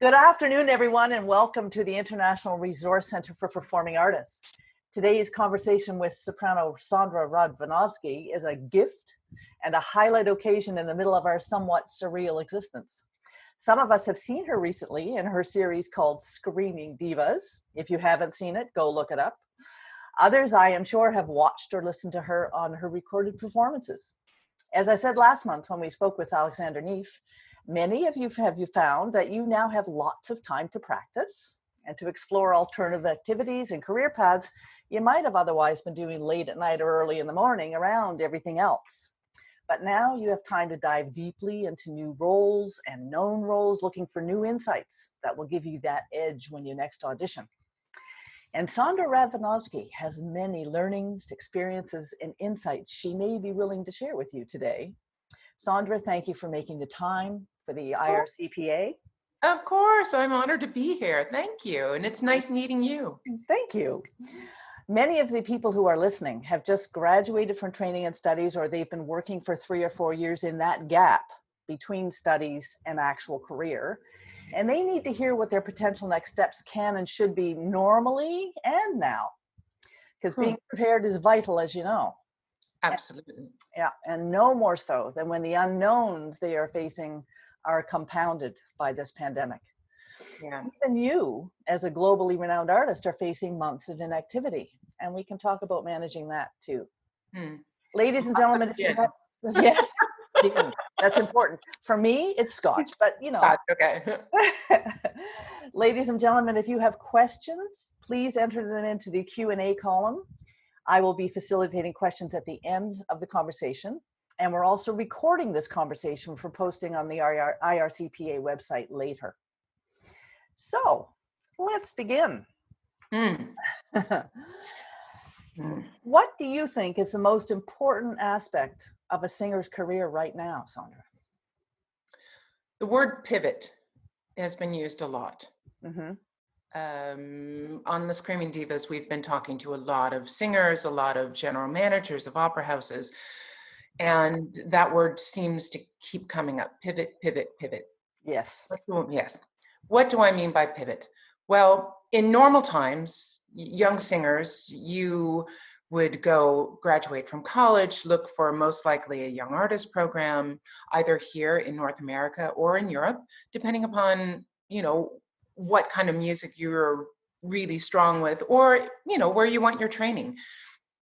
Good afternoon, everyone, and welcome to the International Resource Center for Performing Artists. Today's conversation with soprano Sondra Radvanovsky is a gift and a highlight occasion in the middle of our somewhat surreal existence. Some of us have seen her recently in her series called Screaming Divas. If you haven't seen it, go look it up. Others, I am sure, have watched or listened to her on her recorded performances. As I said last month when we spoke with Alexander Neef, many of you have found that you now have lots of time to practice and to explore alternative activities and career paths you might have otherwise been doing late at night or early in the morning around everything else. But now you have time to dive deeply into new roles and known roles, looking for new insights that will give you that edge when you next audition. And Sondra Radvanovsky has many learnings, experiences, and insights she may be willing to share with you today. Sondra, thank you for making the time for the IRCPA. Of course, I'm honored to be here. Thank you. And it's nice meeting you. Thank you. Many of the people who are listening have just graduated from training and studies, or they've been working for 3 or 4 years in that gap between studies and actual career. And they need to hear what their potential next steps can and should be normally and now. Because being prepared is vital, as you know. Absolutely. Yeah, and no more so than when the unknowns they are facing are compounded by this pandemic. Yeah. Even you, as a globally renowned artist, are facing months of inactivity, and we can talk about managing that too. Ladies and gentlemen, if you have, yes, that's important. For me, it's Scotch, but you know. Okay. Ladies and gentlemen, if you have questions, please enter them into the Q&A column. I will be facilitating questions at the end of the conversation, and we're also recording this conversation for posting on the IRCPA website later. So let's begin. What do you think is the most important aspect of a singer's career right now, Sondra? The word pivot has been used a lot. On the Screaming Divas, we've been talking to a lot of singers, a lot of general managers of opera houses, and that word seems to keep coming up. Pivot, pivot, pivot. Yes. Yes. What do I mean by pivot? Well, in normal times, young singers, you would go graduate from college, look for most likely a young artist program, either here in North America or in Europe, depending upon, what kind of music you're really strong with, or, where you want your training.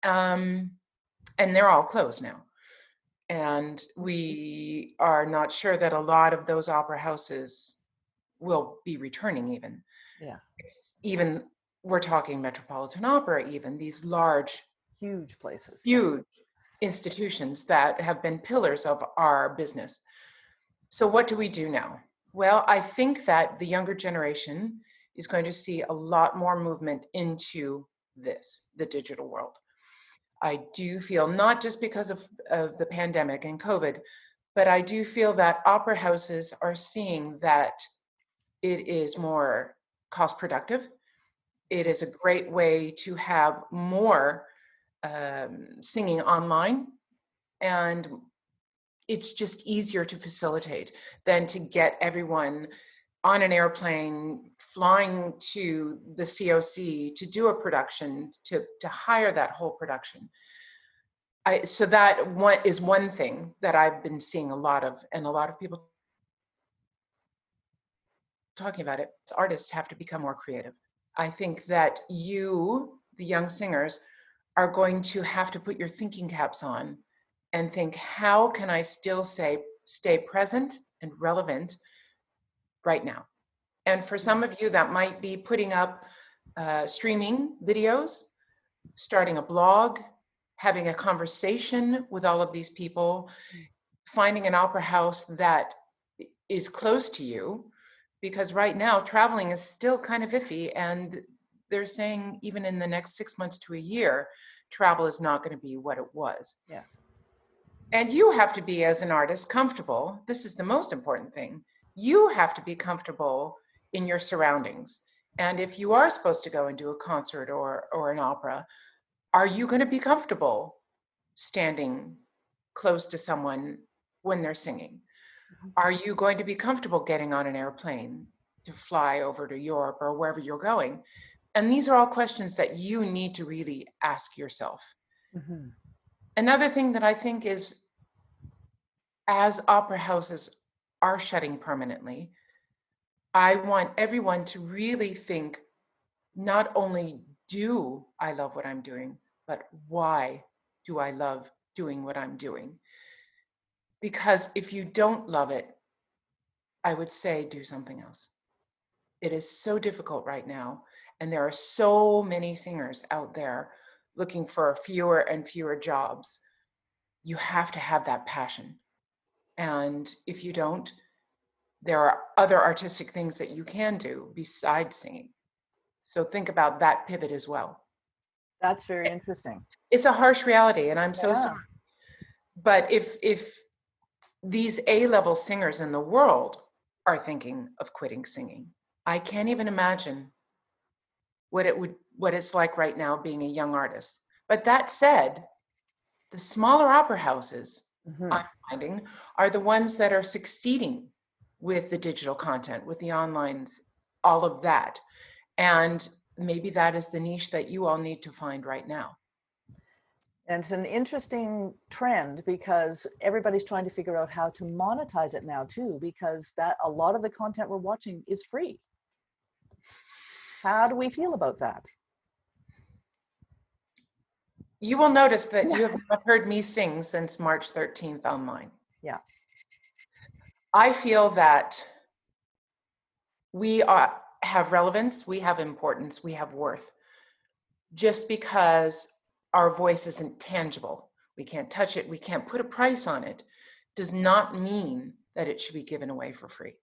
And they're all closed now. And we are not sure that a lot of those opera houses will be returning even. Yeah. Even we're talking Metropolitan Opera, even these large, huge places, huge institutions that have been pillars of our business. So what do we do now? Well, I think that the younger generation is going to see a lot more movement into the digital world. I do feel, not just because of the pandemic and COVID, but I do feel that opera houses are seeing that it is more cost productive. It is a great way to have more singing online, and it's just easier to facilitate than to get everyone on an airplane, flying to the COC to do a production, to hire that whole production. So that is one thing that I've been seeing a lot of, and a lot of people talking about it. Artists have to become more creative. I think that you, the young singers, are going to have to put your thinking caps on and think, how can I still stay present and relevant right now? And for some of you, that might be putting up streaming videos, starting a blog, having a conversation with all of these people, finding an opera house that is close to you, because right now traveling is still kind of iffy, and they're saying even in the next 6 months to a year, travel is not going to be what it was. Yeah. And you have to be, as an artist, comfortable. This is the most important thing. You have to be comfortable in your surroundings. And if you are supposed to go and do a concert or an opera, are you going to be comfortable standing close to someone when they're singing? Are you going to be comfortable getting on an airplane to fly over to Europe or wherever you're going? And these are all questions that you need to really ask yourself. Mm-hmm. Another thing that I think is, as opera houses are shutting permanently, I want everyone to really think, not only do I love what I'm doing, but why do I love doing what I'm doing? Because if you don't love it, I would say do something else. It is so difficult right now. And there are so many singers out there looking for fewer and fewer jobs. You have to have that passion. And if you don't, there are other artistic things that you can do besides singing. So think about that pivot as well. That's very interesting. It's a harsh reality, and I'm so Yeah. sorry. But if these A-level singers in the world are thinking of quitting singing, I can't even imagine what it's like right now being a young artist. But that said, the smaller opera houses, Mm-hmm. I'm finding, are the ones that are succeeding with the digital content, with the online, all of that. And maybe that is the niche that you all need to find right now. And it's an interesting trend because everybody's trying to figure out how to monetize it now too, because that a lot of the content we're watching is free. How do we feel about that? You will notice that you have not heard me sing since March 13th online. Yeah. I feel that we have relevance, we have importance, we have worth. Just because our voice isn't tangible, we can't touch it, we can't put a price on it, does not mean that it should be given away for free.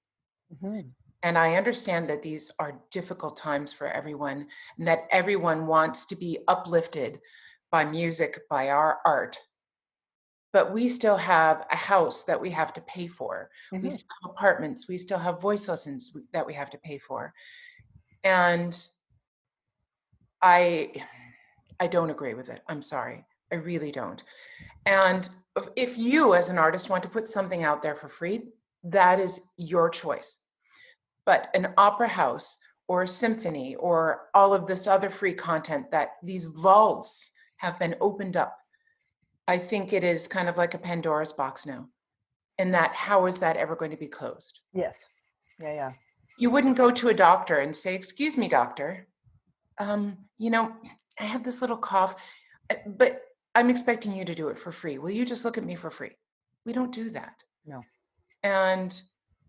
Mm-hmm. And I understand that these are difficult times for everyone, and that everyone wants to be uplifted by music, by our art. But we still have a house that we have to pay for. Mm-hmm. We still have apartments, we still have voice lessons that we have to pay for. And I don't agree with it. I'm sorry. I really don't. And if you as an artist want to put something out there for free, that is your choice. But an opera house or a symphony or all of this other free content, that these vaults have been opened up, I think it is kind of like a Pandora's box now. And that, how is that ever going to be closed? Yes. Yeah. You wouldn't go to a doctor and say, "Excuse me, doctor, I have this little cough, but I'm expecting you to do it for free. Will you just look at me for free?" We don't do that. No. And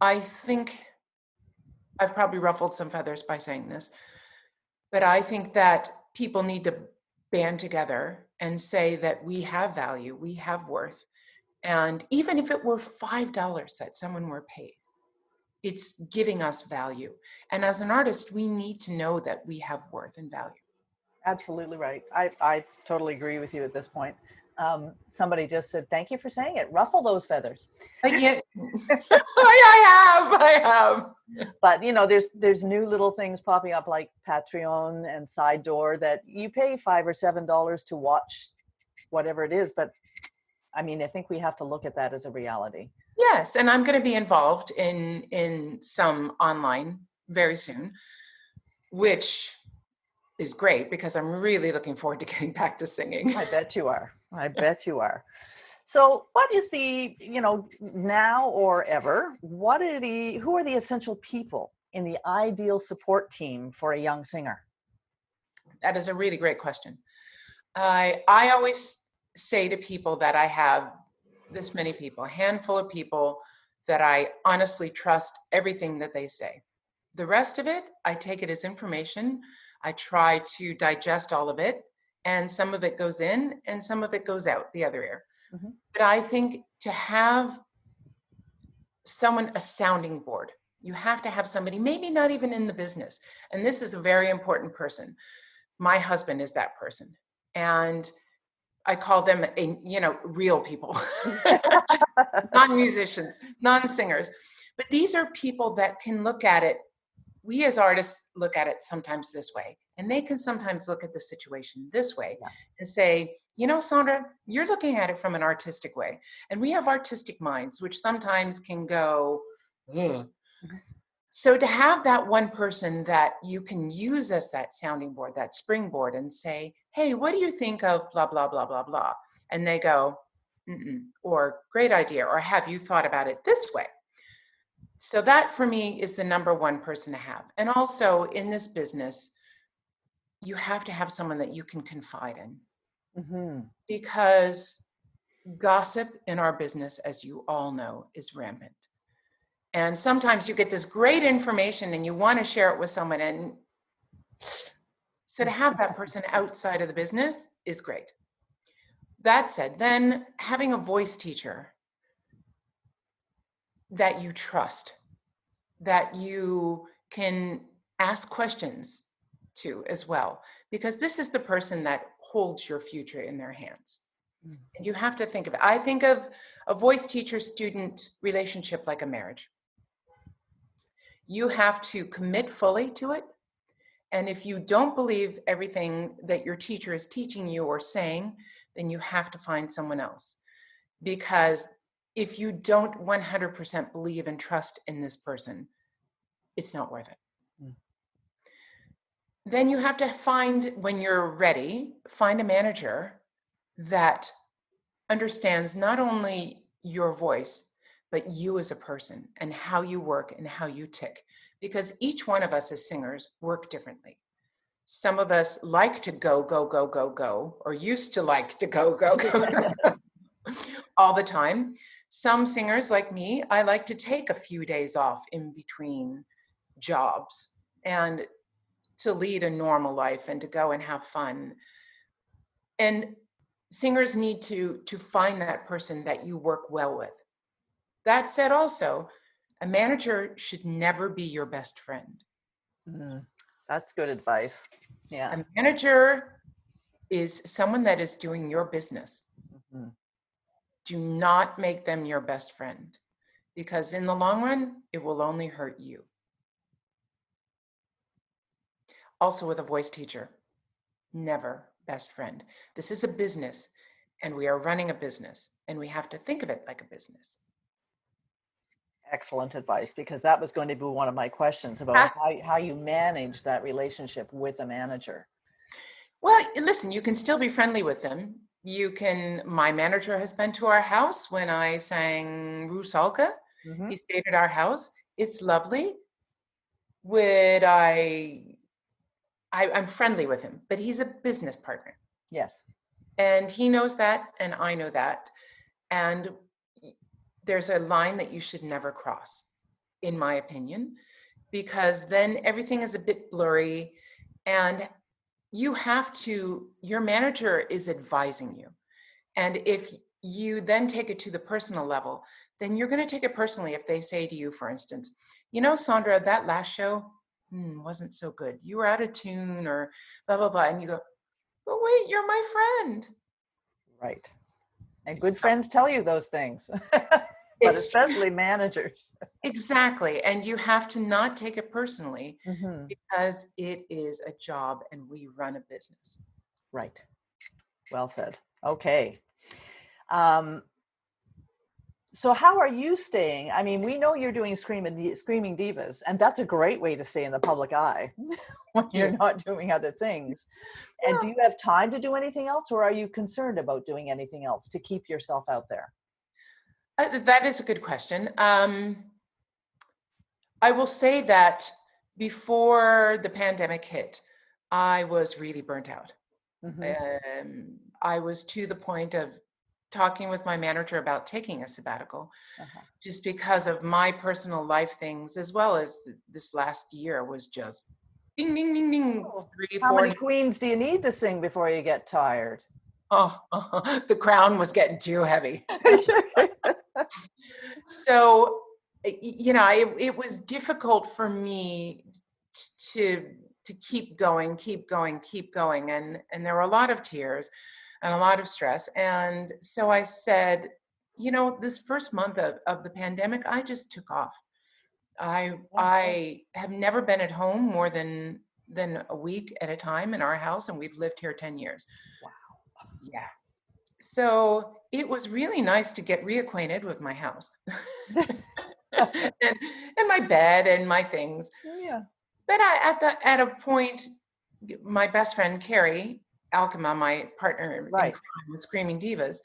I think I've probably ruffled some feathers by saying this, but I think that people need to band together and say that we have value, we have worth. And even if it were $5 that someone were paid, it's giving us value. And as an artist, we need to know that we have worth and value. Absolutely right. I totally agree with you at this point. Somebody just said, "Thank you for saying it. Ruffle those feathers." Yeah, I have. But there's new little things popping up like Patreon and Side Door that you pay $5 or $7 to watch whatever it is. But I mean, I think we have to look at that as a reality. Yes, and I'm going to be involved in some online very soon, which is great because I'm really looking forward to getting back to singing. I bet you are. I bet you are. So what is the, now or ever, who are the essential people in the ideal support team for a young singer? That is a really great question. I always say to people that I have this many people, a handful of people that I honestly trust everything that they say. The rest of it, I take it as information. I try to digest all of it, and some of it goes in and some of it goes out the other ear. Mm-hmm. But I think to have someone, a sounding board, you have to have somebody, maybe not even in the business. And this is a very important person. My husband is that person. And I call them real people, non-musicians, non-singers. But these are people that can look at it. We as artists look at it sometimes this way, and they can sometimes look at the situation this way and say, you know, Sondra, you're looking at it from an artistic way. And we have artistic minds, which sometimes can go, ugh. So to have that one person that you can use as that sounding board, that springboard, and say, hey, what do you think of blah, blah, blah, blah, blah? And they go, mm-mm, or great idea, or have you thought about it this way? So that for me is the number one person to have. And also in this business, you have to have someone that you can confide in. Mm-hmm. Because gossip in our business, as you all know, is rampant. And sometimes you get this great information and you want to share it with someone. And so to have that person outside of the business is great. That said, then having a voice teacher that you trust, that you can ask questions to as well, because this is the person that holds your future in their hands. And you have to think of it. I think of a voice teacher-student relationship like a marriage. You have to commit fully to it. And if you don't believe everything that your teacher is teaching you or saying, then you have to find someone else. Because if you don't 100% believe and trust in this person, it's not worth it. Then you have to find, when you're ready, find a manager that understands not only your voice, but you as a person and how you work and how you tick. Because each one of us as singers work differently. Some of us like to go, go, go, go, go, or used to like to go, go, go all the time. Some singers like me, I like to take a few days off in between jobs and to lead a normal life and to go and have fun. And singers need to find that person that you work well with. That said, also, a manager should never be your best friend. That's good advice. Yeah. A manager is someone that is doing your business. Mm-hmm. Do not make them your best friend, because in the long run, it will only hurt you. Also with a voice teacher, never best friend. This is a business, and we are running a business, and we have to think of it like a business. Excellent advice, because that was going to be one of my questions about how you manage that relationship with a manager. Well, listen, you can still be friendly with them. My manager has been to our house when I sang Rusalka. Mm-hmm. He stayed at our house. It's lovely. I'm friendly with him, but he's a business partner. Yes. And he knows that, and I know that. And there's a line that you should never cross, in my opinion, because then everything is a bit blurry, and your manager is advising you. And if you then take it to the personal level, then you're going to take it personally if they say to you, for instance, you know, Sondra, that last show wasn't so good. You were out of tune or blah, blah, blah. And you go, but wait, you're my friend. Right. And good friends tell you those things, but especially managers. Exactly. And you have to not take it personally, mm-hmm. because it is a job and we run a business. Right. Well said. Okay. So how are you staying? I mean, we know you're doing Screaming Divas, and that's a great way to stay in the public eye when you're not doing other things. And do you have time to do anything else, or are you concerned about doing anything else to keep yourself out there? That is a good question. I will say that before the pandemic hit, I was really burnt out. Mm-hmm. I was to the point of talking with my manager about taking a sabbatical, just because of my personal life things, as well as this last year was just ding, ding, ding, ding. How many queens do you need to sing before you get tired? The crown was getting too heavy. So, you know, it was difficult for me to keep going. And there were a lot of tears and a lot of stress. And so I said, you know, this first month of the pandemic, I just took off. I have never been at home more than a week at a time in our house, and we've lived here 10 years. Wow. Yeah. So it was really nice to get reacquainted with my house and my bed and my things. Yeah. But at a point, my best friend Carrie Alkema, my partner in Right. crime with Screaming Divas,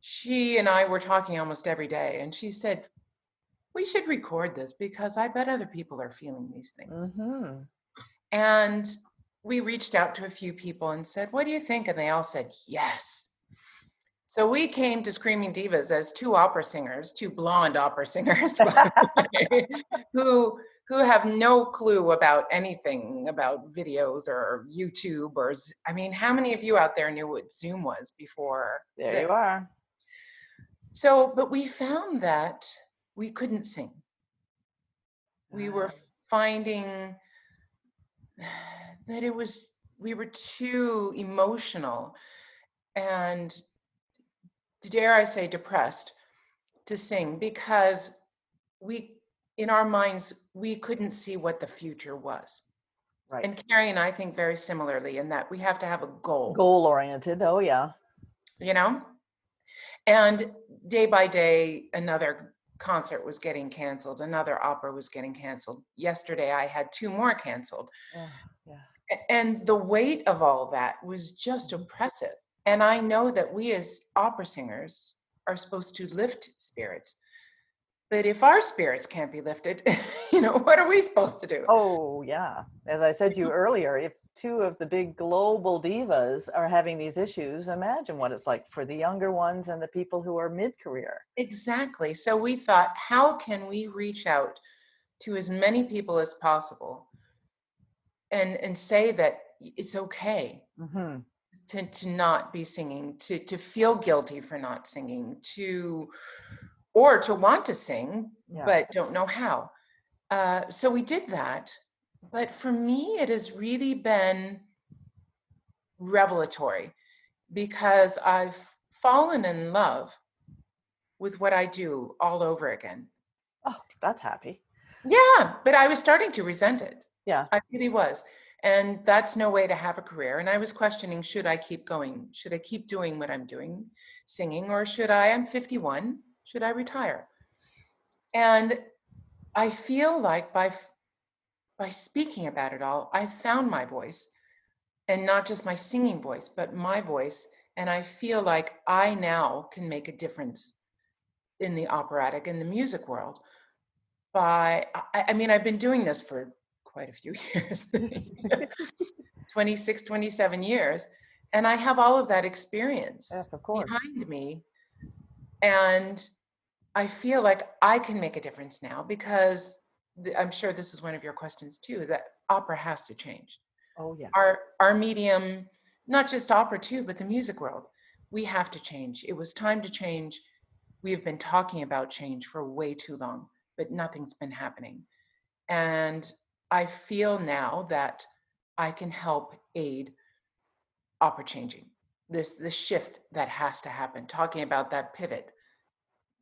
she and I were talking almost every day, and she said, "We should record this because I bet other people are feeling these things." Mm-hmm. And we reached out to a few people and said, "What do you think?" And they all said yes. So we came to Screaming Divas as two opera singers, two blonde opera singers, by the way, who have no clue about anything about videos or YouTube or I mean, how many of you out there knew what Zoom was before There this? you are. So, but we found that we couldn't sing. We were finding that we were too emotional and, dare I say, depressed to sing because in our minds, we couldn't see what the future was. Right. And Carrie and I think very similarly in that we have to have a goal, Goal oriented. Oh, yeah. you know? And day by day, another concert was getting canceled, another opera was getting canceled. Yesterday, I had 2 more canceled. Oh, yeah. And the weight of all that was just oppressive. And I know that we as opera singers are supposed to lift spirits. But if our spirits can't be lifted, what are we supposed to do? Oh, yeah. As I said to you earlier, if 2 of the big global divas are having these issues, imagine what it's like for the younger ones and the people who are mid-career. Exactly. So we thought, how can we reach out to as many people as possible and say that it's okay Mm-hmm. to not be singing, to feel guilty for not singing, or to want to sing, Yeah. but don't know how. So we did that. But for me, it has really been revelatory because I've fallen in love with what I do all over again. Oh, that's happy. Yeah, but I was starting to resent it. Yeah. I really was. And that's no way to have a career. And I was questioning, should I keep going? Should I keep doing what I'm doing, singing, or I'm 51, should I retire? And I feel like by speaking about it all, I found my voice, and not just my singing voice, but my voice. And I feel like I now can make a difference in the operatic and the music world I mean, I've been doing this for quite a few years, 26, 27 years. And I have all of that experience Yes, of course. behind me. And I feel like I can make a difference now because I'm sure this is one of your questions too, that opera has to change. Oh, yeah. Our medium, not just opera too, but the music world, we have to change. It was time to change. We have been talking about change for way too long, but nothing's been happening. And I feel now that I can help aid opera changing. This shift that has to happen, talking about that pivot,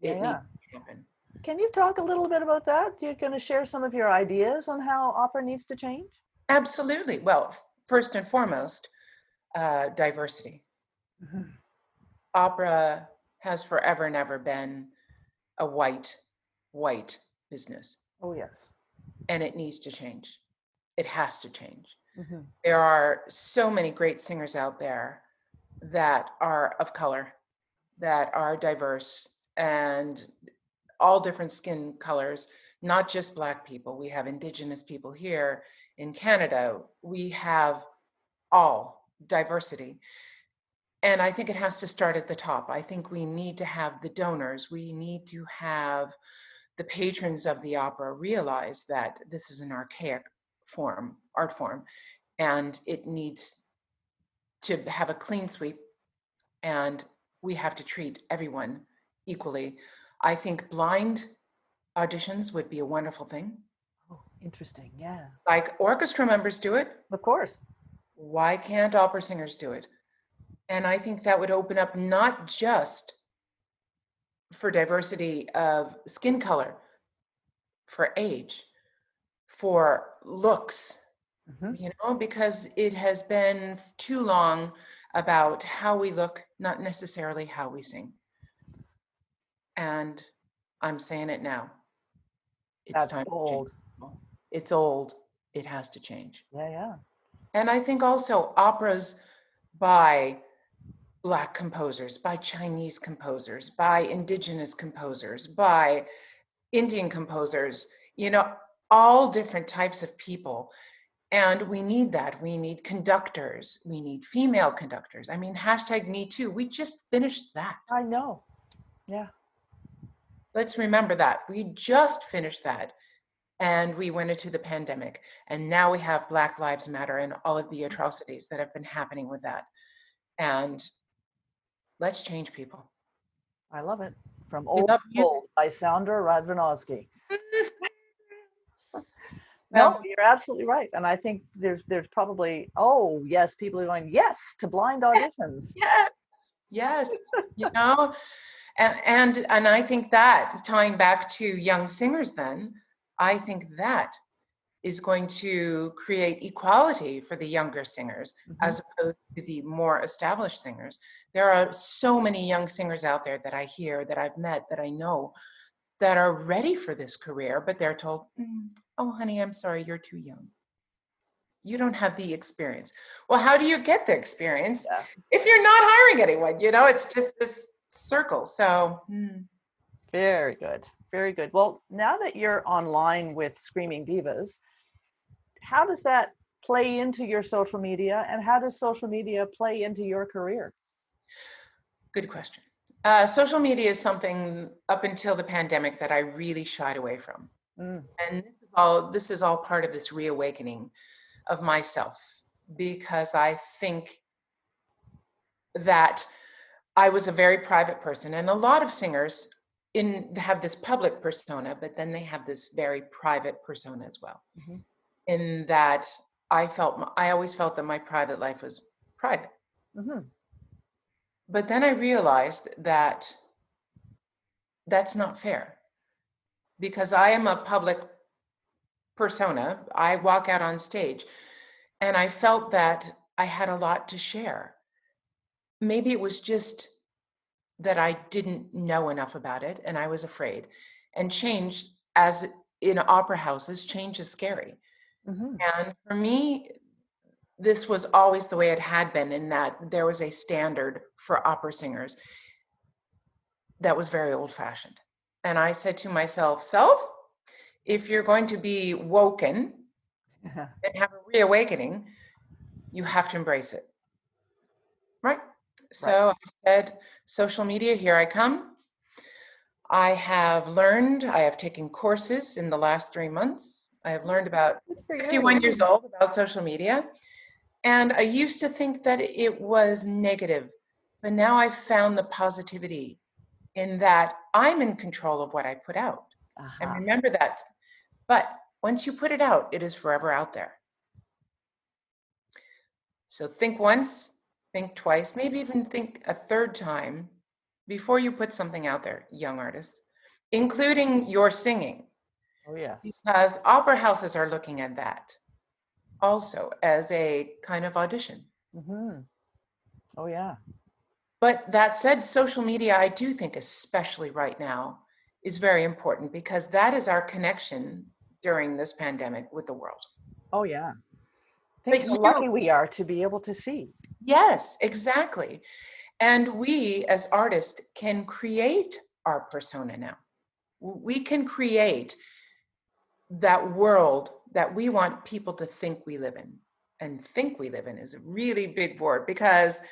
it needs to happen. Can you talk a little bit about that? You're going to share some of your ideas on how opera needs to change? Absolutely. Well, first and foremost, diversity. Mm-hmm. Opera has forever and ever been a white business. Oh, yes. And it needs to change. It has to change. Mm-hmm. There are so many great singers out there that are of color, that are diverse, and all different skin colors, not just Black people. We have Indigenous people here in Canada. We have all diversity. And I think it has to start at the top. I think we need to have the donors. We need to have the patrons of the opera realize that this is an archaic art form, and it needs to have a clean sweep, and we have to treat everyone equally. I think blind auditions would be a wonderful thing. Oh, interesting. Yeah. Like orchestra members do it. Of course. Why can't opera singers do it? And I think that would open up not just for diversity of skin color, for age, for looks, Mm-hmm. because it has been too long about how we look, not necessarily how we sing. And I'm saying it now. It's That's time bold. to change. It's old. It has to change. Yeah, yeah. And I think also operas by Black composers, by Chinese composers, by Indigenous composers, by Indian composers, you know, all different types of people. And we need that. We need conductors. We need female conductors. I mean, #MeToo. We just finished that. I know. Yeah. Let's remember that. We just finished that. And we went into the pandemic. And now we have Black Lives Matter and all of the atrocities that have been happening with that. And let's change people. I love it. From We Old love to music. Bold by Sondra Radvanovsky. Well, No, you're absolutely right. And I think there's probably, oh, yes, people are going, yes, to blind auditions. yes, you know, and I think that, tying back to young singers then, I think that is going to create equality for the younger singers as opposed to the more established singers. There are so many young singers out there that I hear, that I've met, that I know, that are ready for this career, but they're told, oh, honey, I'm sorry, you're too young. You don't have the experience. Well, how do you get the experience if you're not hiring anyone? You know, it's just this circle. So, Very good. Very good. Well, now that you're online with Screaming Divas, how does that play into your social media, and how does social media play into your career? Good question. Social media is something up until the pandemic that I really shied away from. And this is all part of this reawakening of myself, because I think that I was a very private person, and a lot of singers have this public persona, but then they have this very private persona as well. In that I always felt that my private life was private. But then I realized that that's not fair, because I am a public persona. I walk out on stage, and I felt that I had a lot to share. Maybe it was just that I didn't know enough about it, and I was afraid. And change, as in opera houses, change is scary. And for me, this was always the way it had been, in that there was a standard for opera singers that was very old-fashioned. And I said to myself, if you're going to be woken and have a reawakening, you have to embrace it. Right? So I said, social media, here I come. I have taken courses in the last 3 months. I have learned about 51 years old about social media. And I used to think that it was negative, but now I've found the positivity in that I'm in control of what I put out. And remember that. But once you put it out, it is forever out there. So think once, think twice, maybe even think a third time before you put something out there, young artists, including your singing. Oh, yes. Because opera houses are looking at that also as a kind of audition. Oh, yeah. But that said, social media, I do think, especially right now, is very important, because that is our connection during this pandemic with the world. Oh, yeah. Think how lucky we are to be able to see. Yes, exactly. And we as artists can create our persona now. We can create that world that we want people to think we live in. And think we live in is a really big word, because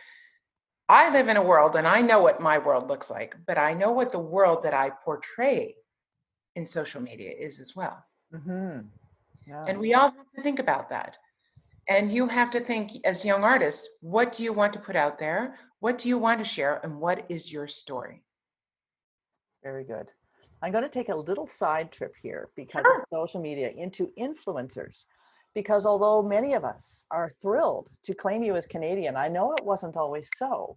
I live in a world and I know what my world looks like, but I know what the world that I portray in social media is as well. And we all have to think about that. And you have to think, as young artists, what do you want to put out there? What do you want to share? And what is your story? Very good. I'm going to take a little side trip here because of social media into influencers. Because although many of us are thrilled to claim you as Canadian, I know it wasn't always so.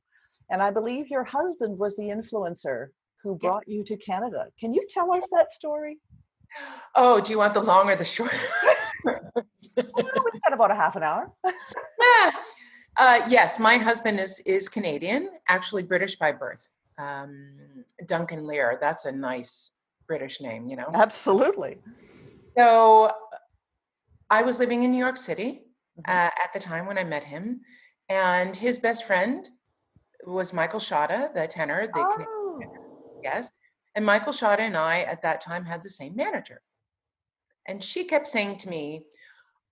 And I believe your husband was the influencer who brought you to Canada. Can you tell us that story? Oh, do you want the long or the short? Well, we've got about a half an hour. Yes, my husband is Canadian, actually British by birth. Duncan Lear, that's a nice British name, you know. Absolutely. So I was living in New York City Mhm. at the time when I met him, and his best friend was Michael Shada, the tenor, the Canadian tenor, Oh. yes. And Michael Shada and I at that time had the same manager. And she kept saying to me,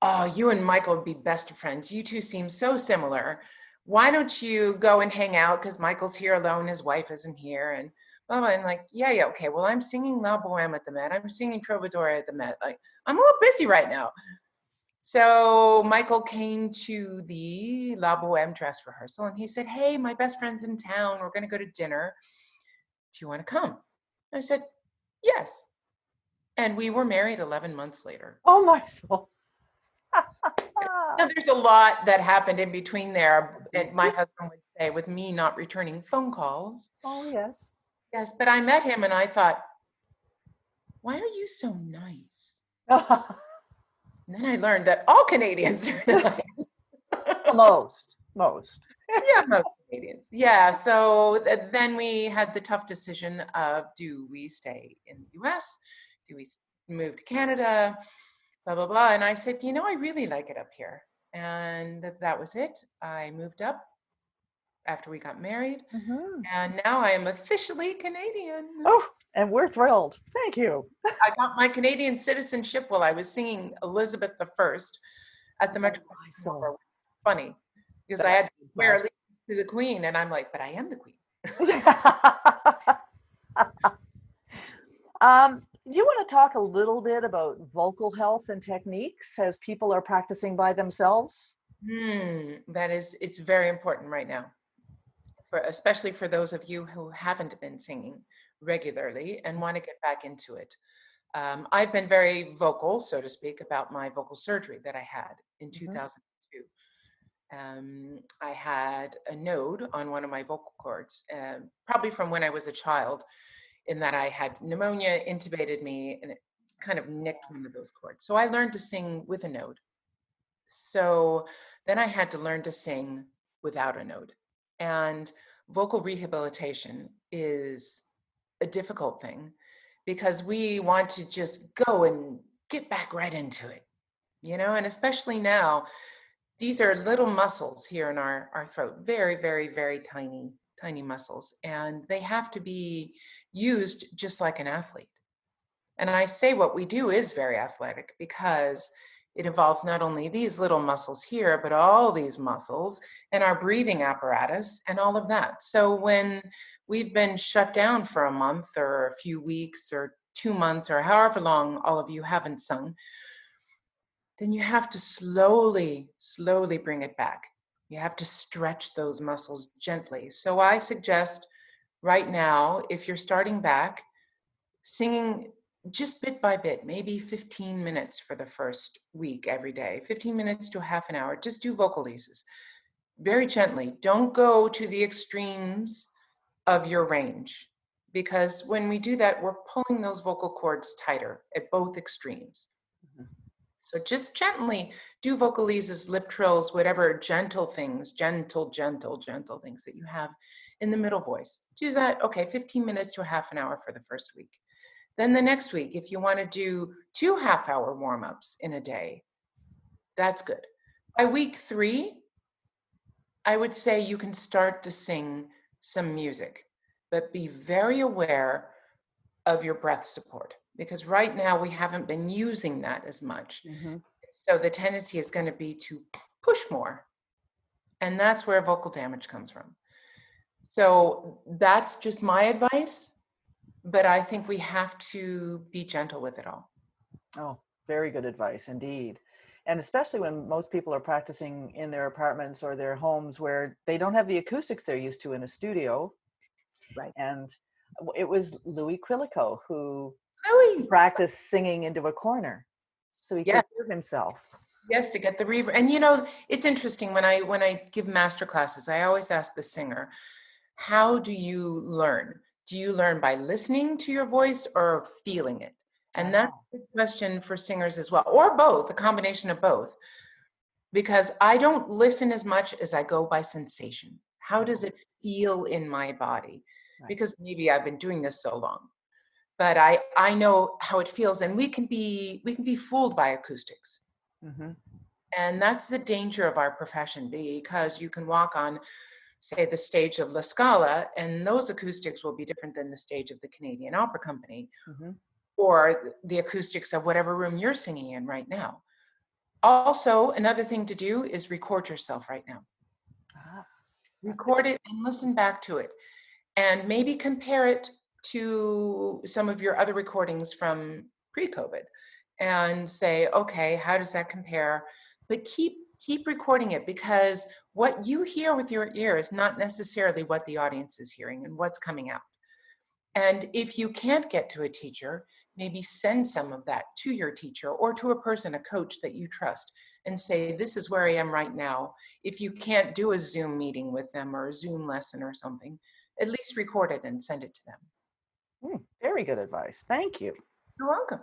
"Oh, you and Michael would be best of friends. You two seem so similar. Why don't you go and hang out? Because Michael's here alone, his wife isn't here." And blah, blah. And like, yeah, okay. Well, I'm singing La Boheme at the Met. I'm singing Trovador at the Met. Like, I'm a little busy right now. So Michael came to the La Boheme dress rehearsal and he said, "Hey, my best friend's in town. We're going to go to dinner. Do you want to come?" I said, "Yes." And we were married 11 months later. Oh my soul. Now, there's a lot that happened in between there. And my husband would say, with me not returning phone calls. Oh yes. Yes, but I met him and I thought, why are you so nice? And then I learned that all Canadians are nice. Most. Yeah, most Canadians. Yeah, so then we had the tough decision of, do we stay in the US? Do we move to Canada? Blah, blah, blah. And I said, I really like it up here. And that was it. I moved up after we got married. Mhm. And now I am officially Canadian. Oh, and we're thrilled. Thank you. I got my Canadian citizenship while I was singing Elizabeth I at the Metropolitan So Opera. Funny, because I that's had to swear allegiance to the Queen, and I'm like, but I am the Queen. Do you want to talk a little bit about vocal health and techniques as people are practicing by themselves? It's very important right now, especially for those of you who haven't been singing regularly and want to get back into it. I've been very vocal, so to speak, about my vocal surgery that I had in 2002. I had a node on one of my vocal cords, probably from when I was a child, in that I had pneumonia, intubated me, and it kind of nicked one of those cords. So I learned to sing with a node. So then I had to learn to sing without a node. And vocal rehabilitation is a difficult thing because we want to just go and get back right into it, and especially now, these are little muscles here in our throat, very, very, very tiny, tiny muscles. And they have to be used just like an athlete. And I say what we do is very athletic because it involves not only these little muscles here, but all these muscles and our breathing apparatus and all of that. So when we've been shut down for a month or a few weeks or 2 months or however long all of you haven't sung, then you have to slowly, slowly bring it back. You have to stretch those muscles gently. So I suggest right now, if you're starting back, singing just bit by bit, maybe 15 minutes for the first week every day, 15 minutes to half an hour, just do vocalises very gently. Don't go to the extremes of your range, because when we do that, we're pulling those vocal cords tighter at both extremes. So just gently do vocalises, lip trills, whatever gentle things, gentle things that you have in the middle voice. Do that, 15 minutes to a half an hour for the first week. Then the next week, if you want to do 2 half-hour warm-ups in a day, that's good. By week 3, I would say you can start to sing some music, but be very aware of your breath support, because right now we haven't been using that as much. So the tendency is going to be to push more. And that's where vocal damage comes from. So that's just my advice, but I think we have to be gentle with it all. Oh, very good advice indeed. And especially when most people are practicing in their apartments or their homes where they don't have the acoustics they're used to in a studio. Right. And it was Louis Quilico who Louis practiced singing into a corner so he could hear himself. Yes, to get the reverb. And it's interesting when I give master classes, I always ask the singer, how do you learn? Do you learn by listening to your voice or feeling it? And that's a good question for singers as well, or both, a combination of both. because I don't listen as much as I go by sensation. How does it feel in my body? Right. Because maybe I've been doing this so long, but I know how it feels, and we can be fooled by acoustics. Mm-hmm. And that's the danger of our profession, because you can walk on, say, the stage of La Scala, and those acoustics will be different than the stage of the Canadian Opera Company, Mm-hmm. or the acoustics of whatever room you're singing in right now. Also, another thing to do is record yourself right now. Ah, Record it and listen back to it, and maybe compare it to some of your other recordings from pre-COVID and say, okay, how does that compare? But keep recording it, because what you hear with your ear is not necessarily what the audience is hearing and what's coming out. And if you can't get to a teacher, maybe send some of that to your teacher or to a person, a coach that you trust, and say, this is where I am right now. If you can't do a Zoom meeting with them or a Zoom lesson or something, at least record it and send it to them. Very good advice. Thank you. You're welcome.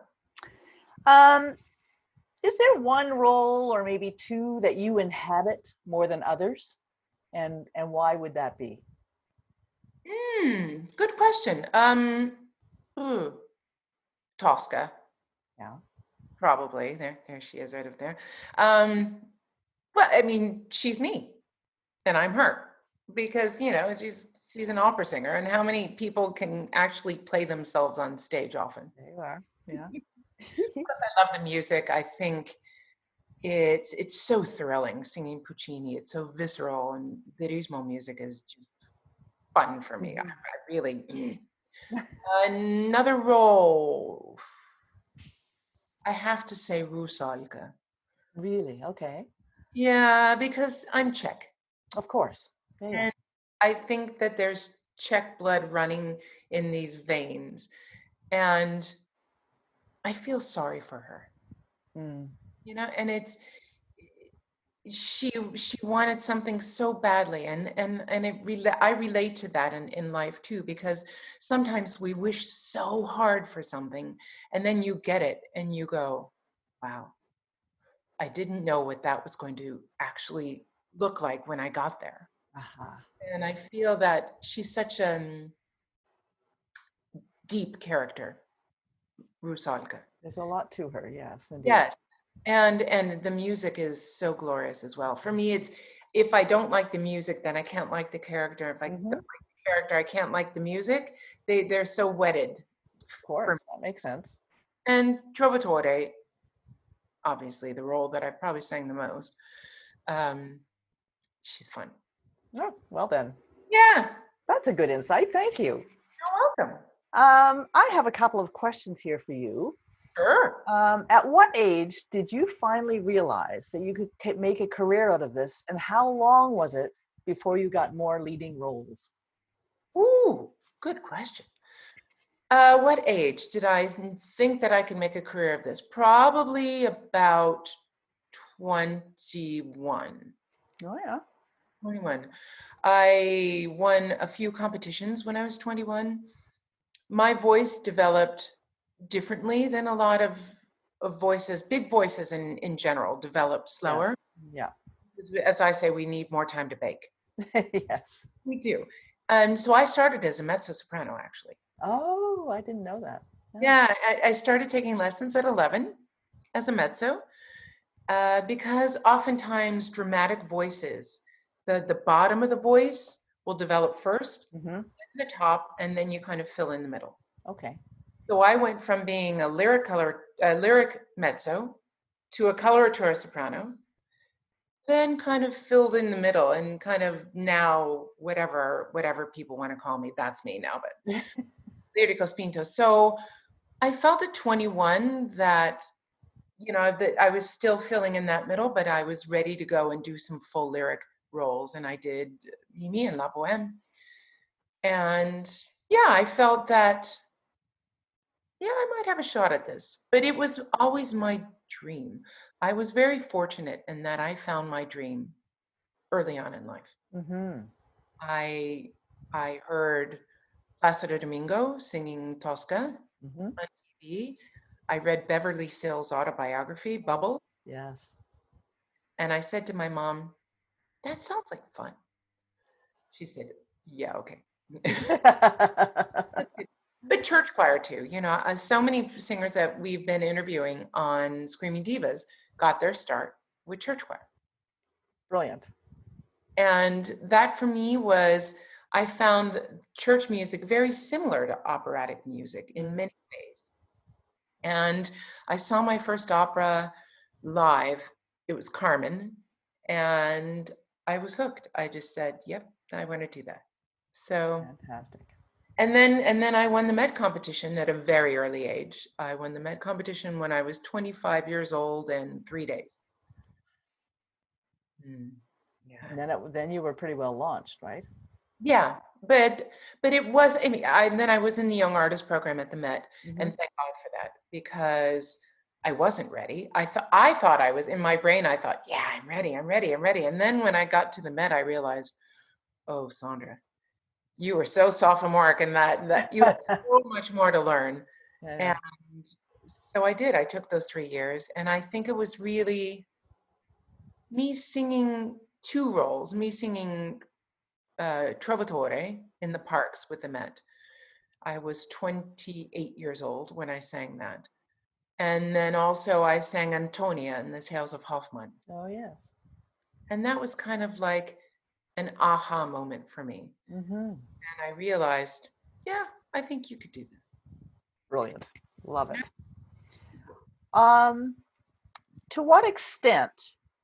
Is there one role or maybe two that you inhabit more than others? And why would that be? Good question. Tosca, Yeah. probably. There she is right up there. Well, I mean, she's me and I'm her, because, she's an opera singer, and how many people can actually play themselves on stage often? There you are. Yeah. Plus, I love the music. I think it's so thrilling singing Puccini. It's so visceral, and Verismo music is just fun for me. I really. Another role, I have to say Rusalka. Really? Okay. Yeah, because I'm Czech. Of course. Yeah. And I think that there's Czech blood running in these veins. And I feel sorry for her. Mm. And she wanted something so badly, and I relate to that in life too, because sometimes we wish so hard for something, and then you get it and you go, wow, I didn't know what that was going to actually look like when I got there. Uh-huh. And I feel that she's such a deep character, Rusalka. There's a lot to her. Yes, indeed. Yes. And the music is so glorious as well. For me, it's, if I don't like the music, then I can't like the character. If I don't like the character, I can't like the music. They're so wedded. Of course, that makes sense. And Trovatore, obviously the role that I probably sang the most. She's fun. Oh, well then. Yeah. That's a good insight. Thank you. You're welcome. I have a couple of questions here for you. Sure. At what age did you finally realize that you could make a career out of this, and how long was it before you got more leading roles? Ooh, good question. What age did I think that I could make a career of this? Probably about 21. Oh, yeah. 21. I won a few competitions when I was 21. My voice developed differently than a lot of voices. Big voices in general develop slower. Yeah. As I say, we need more time to bake. Yes. We do. And so I started as a mezzo-soprano, actually. Oh, I didn't know that. Yeah, I started taking lessons at 11 as a mezzo, because oftentimes dramatic voices, the bottom of the voice will develop first, then the top, and then you kind of fill in the middle. Okay. So I went from being a lyric mezzo to a coloratura soprano, then kind of filled in the middle, and kind of now whatever people want to call me, that's me now, but lirico spinto. So I felt at 21 that, that I was still filling in that middle, but I was ready to go and do some full lyric roles. And I did Mimi and La Boheme. And yeah, I felt that, yeah, I might have a shot at this, but it was always my dream. I was very fortunate in that I found my dream early on in life. I heard Placido Domingo singing Tosca on TV. I read Beverly Sills' autobiography, Bubble. Yes. And I said to my mom, that sounds like fun. She said, yeah, okay. But church choir too, so many singers that we've been interviewing on Screaming Divas got their start with church choir. Brilliant. And that for me was, I found church music very similar to operatic music in many ways. And I saw my first opera live. It was Carmen. And I was hooked. I just said, yep, I want to do that. So fantastic. And then I won the Met competition at a very early age. I won the Met competition when I was 25 years old and 3 days. Yeah. And then you were pretty well launched, right? Yeah, but it was. I mean, then I was in the Young Artist program at the Met, and thank God for that, because I wasn't ready. I thought I was in my brain. I thought, yeah, I'm ready. And then when I got to the Met, I realized, oh, Sondra, you were so sophomoric in that you have so much more to learn. Yeah. And so I did. I took those 3 years, and I think it was really me singing two roles, me singing Trovatore in the parks with the Met. I was 28 years old when I sang that. And then also I sang Antonia in the Tales of Hoffmann. Oh, yes. And that was kind of like an aha moment for me. And I realized, yeah, I think you could do this. Brilliant. Love it. To what extent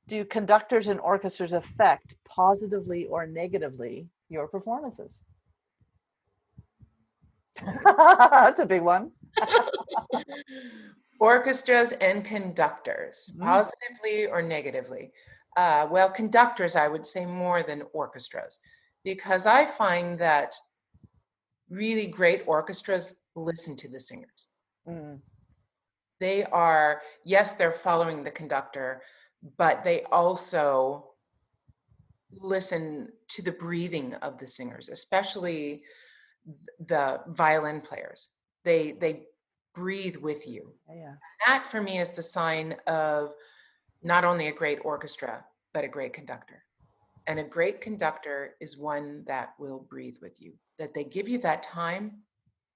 do conductors and orchestras affect positively or negatively your performances? That's a big one. Orchestras and conductors, positively or negatively? Well, conductors, I would say more than orchestras, because I find that really great orchestras listen to the singers. They are, yes, they're following the conductor, but they also listen to the breathing of the singers, especially the violin players. They breathe with you. Yeah. That for me is the sign of not only a great orchestra, but a great conductor. And a great conductor is one that will breathe with you, that they give you that time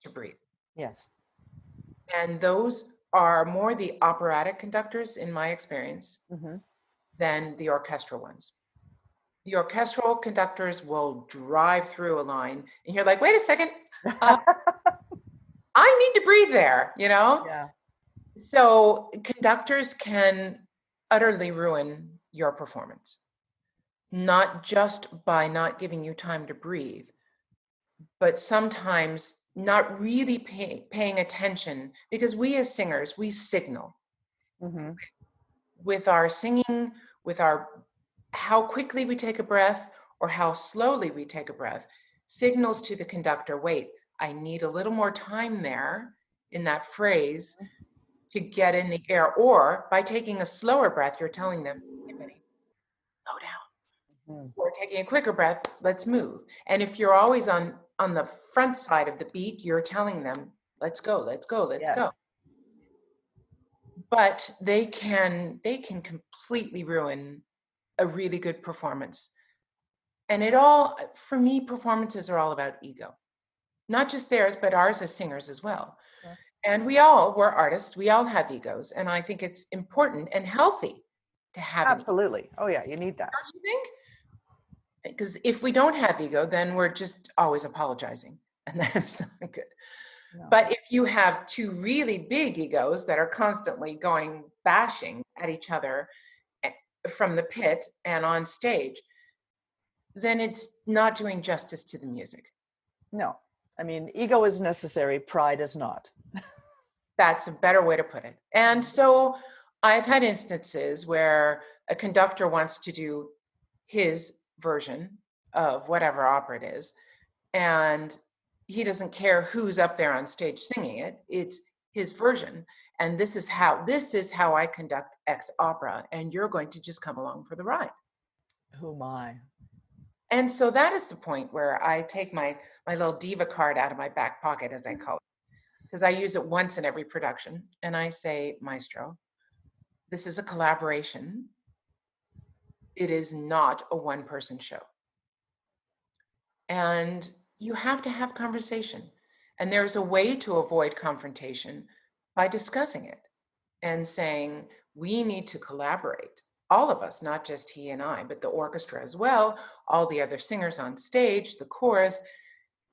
to breathe. Yes. And those are more the operatic conductors, in my experience, than the orchestral ones. The orchestral conductors will drive through a line, and you're like, wait a second, I need to breathe there, Yeah. So conductors can utterly ruin your performance, not just by not giving you time to breathe, but sometimes not really paying attention, because we as singers, we signal with our singing, with our how quickly we take a breath or how slowly we take a breath, signals to the conductor, wait, I need a little more time there in that phrase to get in the air. Or by taking a slower breath, you're telling them, hey, buddy, slow down. Or taking a quicker breath, let's move. And if you're always on the front side of the beat, you're telling them, let's go, let's go, let's go. But they can completely ruin a really good performance. And for me, performances are all about ego, not just theirs, but ours as singers as well. Sure. And we're artists, we all have egos. And I think it's important and healthy to have absolutely. Oh yeah, you need that. Don't you think? Because if we don't have ego, then we're just always apologizing, and that's not good. No. But if you have two really big egos that are constantly bashing at each other from the pit and on stage, then it's not doing justice to the music. No, I mean, ego is necessary, pride is not. That's a better way to put it. And so I've had instances where a conductor wants to do his version of whatever opera it is, and he doesn't care who's up there on stage singing it. It's his version, and this is how I conduct X opera, and you're going to just come along for the ride. Oh my. And so that is the point where I take my little diva card out of my back pocket, as I call it, because I use it once in every production, and I say, Maestro, this is a collaboration. It is not a one-person show. And you have to have conversation. And there's a way to avoid confrontation by discussing it and saying, we need to collaborate. All of us, not just he and I, but the orchestra as well, all the other singers on stage, the chorus,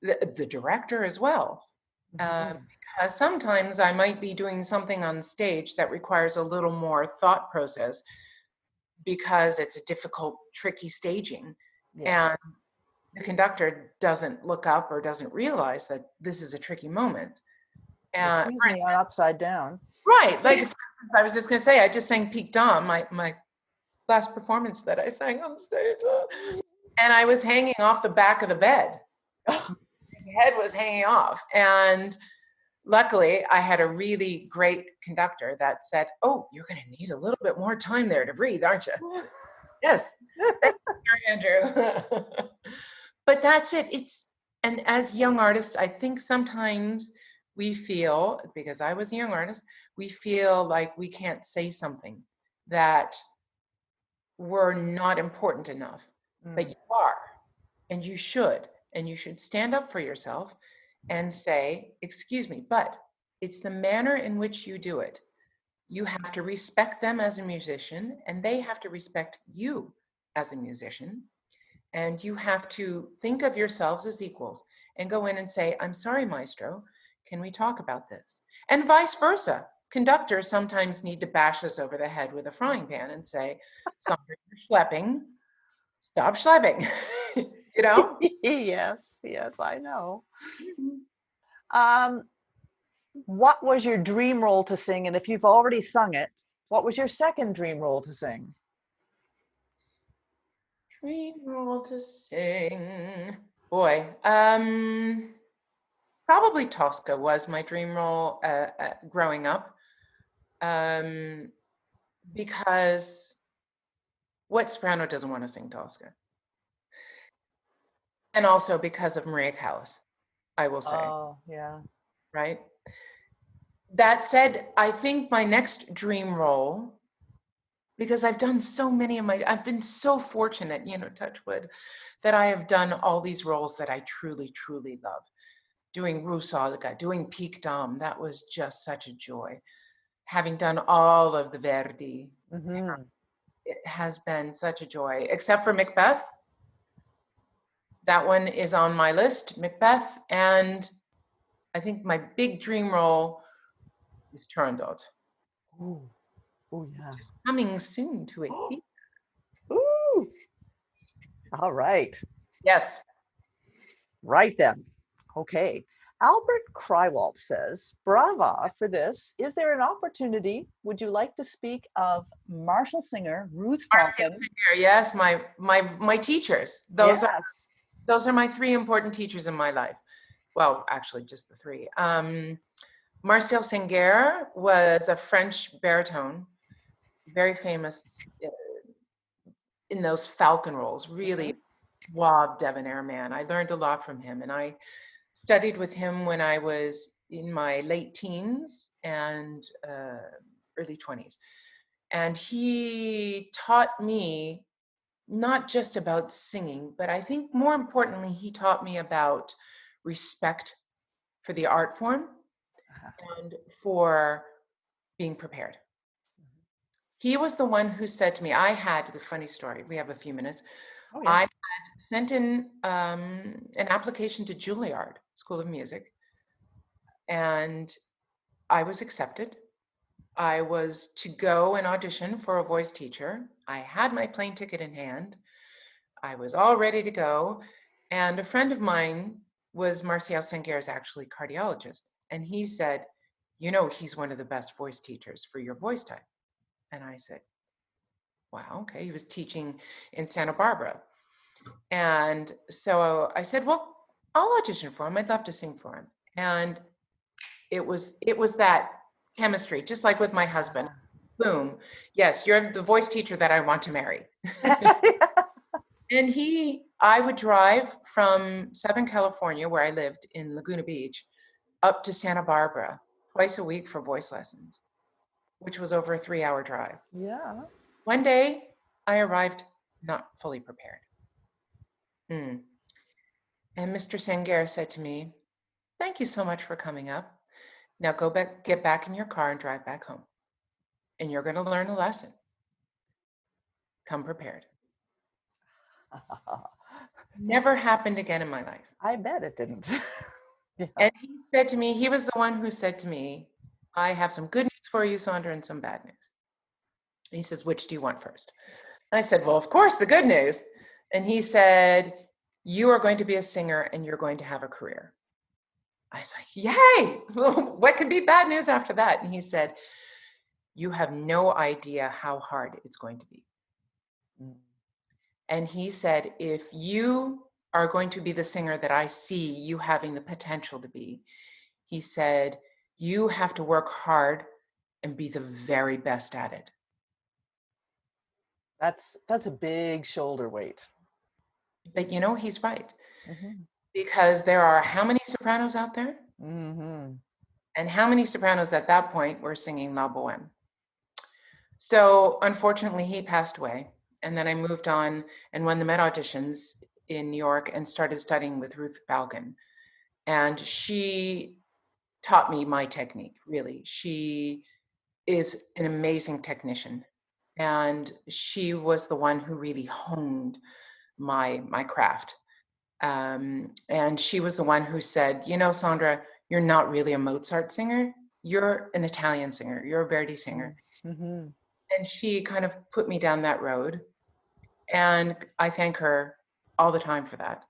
the director as well. Because sometimes I might be doing something on stage that requires a little more thought process because it's a difficult, tricky staging. Yes. And the conductor doesn't look up or doesn't realize that this is a tricky moment. And Excuse me, on Upside Down. right, like for instance, I was just going to say, I just sang Peak Dom, my last performance that I sang on stage, and I was hanging off the back of the bed. My head was hanging off, and luckily I had a really great conductor that said, "Oh, you're going to need a little bit more time there to breathe, aren't you?" Yes, thank you, Andrew. But that's it. And as young artists, I think sometimes we feel, because I was a young artist, we feel like we can't say something, that we're not important enough. But you are, and you should stand up for yourself and say, excuse me, but it's the manner in which you do it. You have to respect them as a musician, and they have to respect you as a musician. And you have to think of yourselves as equals and go in and say, I'm sorry, maestro, can we talk about this? And vice versa. Conductors sometimes need to bash us over the head with a frying pan and say, Sondra, you're schlepping, stop schlepping. You know? Yes, I know. What was your dream role to sing? And if you've already sung it, what was your second dream role to sing? Dream role to sing. Boy, probably Tosca was my dream role growing up. Because what soprano doesn't want to sing Tosca? And also because of Maria Callas, I will say. Oh, yeah. Right? That said, I think my next dream role, because I've done so many I've been so fortunate, touch wood, that I have done all these roles that I truly, truly love. Doing Rusalka, doing Peak Dom, that was just such a joy. Having done all of the Verdi, it has been such a joy, except for Macbeth. That one is on my list, Macbeth. And I think my big dream role is Turandot. Oh, yeah. Just coming soon to a theater. Ooh. All right. Yes. Right then. Okay. Albert Krywalt says, brava for this. Is there an opportunity? Would you like to speak of martial singer Ruth Falcon? Yes, my teachers. Those are my three important teachers in my life. Well, actually, just the three. Marcel Senguer was a French baritone, very famous in those Falcon roles, really suave, debonair man. I learned a lot from him, and I studied with him when I was in my late teens and early 20s. And he taught me not just about singing, but I think more importantly, he taught me about respect for the art form and for being prepared. He was the one who said to me, I had the funny story. We have a few minutes. Oh, yeah. I had sent in an application to Juilliard School of Music, and I was accepted. I was to go and audition for a voice teacher. I had my plane ticket in hand. I was all ready to go. And a friend of mine was Marcel Senguer's actually cardiologist. And he said, he's one of the best voice teachers for your voice type. And I said, wow, okay. He was teaching in Santa Barbara. And so I said, well, I'll audition for him. I'd love to sing for him. And it was that chemistry, just like with my husband. Boom. Yes, you're the voice teacher that I want to marry. And I would drive from Southern California, where I lived in Laguna Beach, up to Santa Barbara twice a week for voice lessons, which was over a 3-hour drive. Yeah. One day I arrived not fully prepared. And Mr. Sangera said to me, "Thank you so much for coming up. Now go back, get back in your car and drive back home. And you're going to learn a lesson. Come prepared." Never happened again in my life. I bet it didn't. Yeah. And he said to me, he was the one who said to me, "I have some good news for you, Sondra, and some bad news." He says, "Which do you want first?" And I said, "Well, of course, the good news." And he said, "You are going to be a singer and you're going to have a career." I was like, "Yay! What could be bad news after that?" And he said, "You have no idea how hard it's going to be." And he said, "If you are going to be the singer that I see you having the potential to be," he said, "you have to work hard and be the very best at it." That's a big shoulder weight. But you know, he's right. Mm-hmm. Because there are how many sopranos out there? Mm-hmm. And how many sopranos at that point were singing La Boheme? So unfortunately, he passed away. And then I moved on and won the Met auditions in New York and started studying with Ruth Falcon. And she taught me my technique, really. She is an amazing technician. And she was the one who really honed my craft. And she was the one who said, "You know, Sondra, you're not really a Mozart singer. You're an Italian singer. You're a Verdi singer." Mm-hmm. And she kind of put me down that road. And I thank her all the time for that.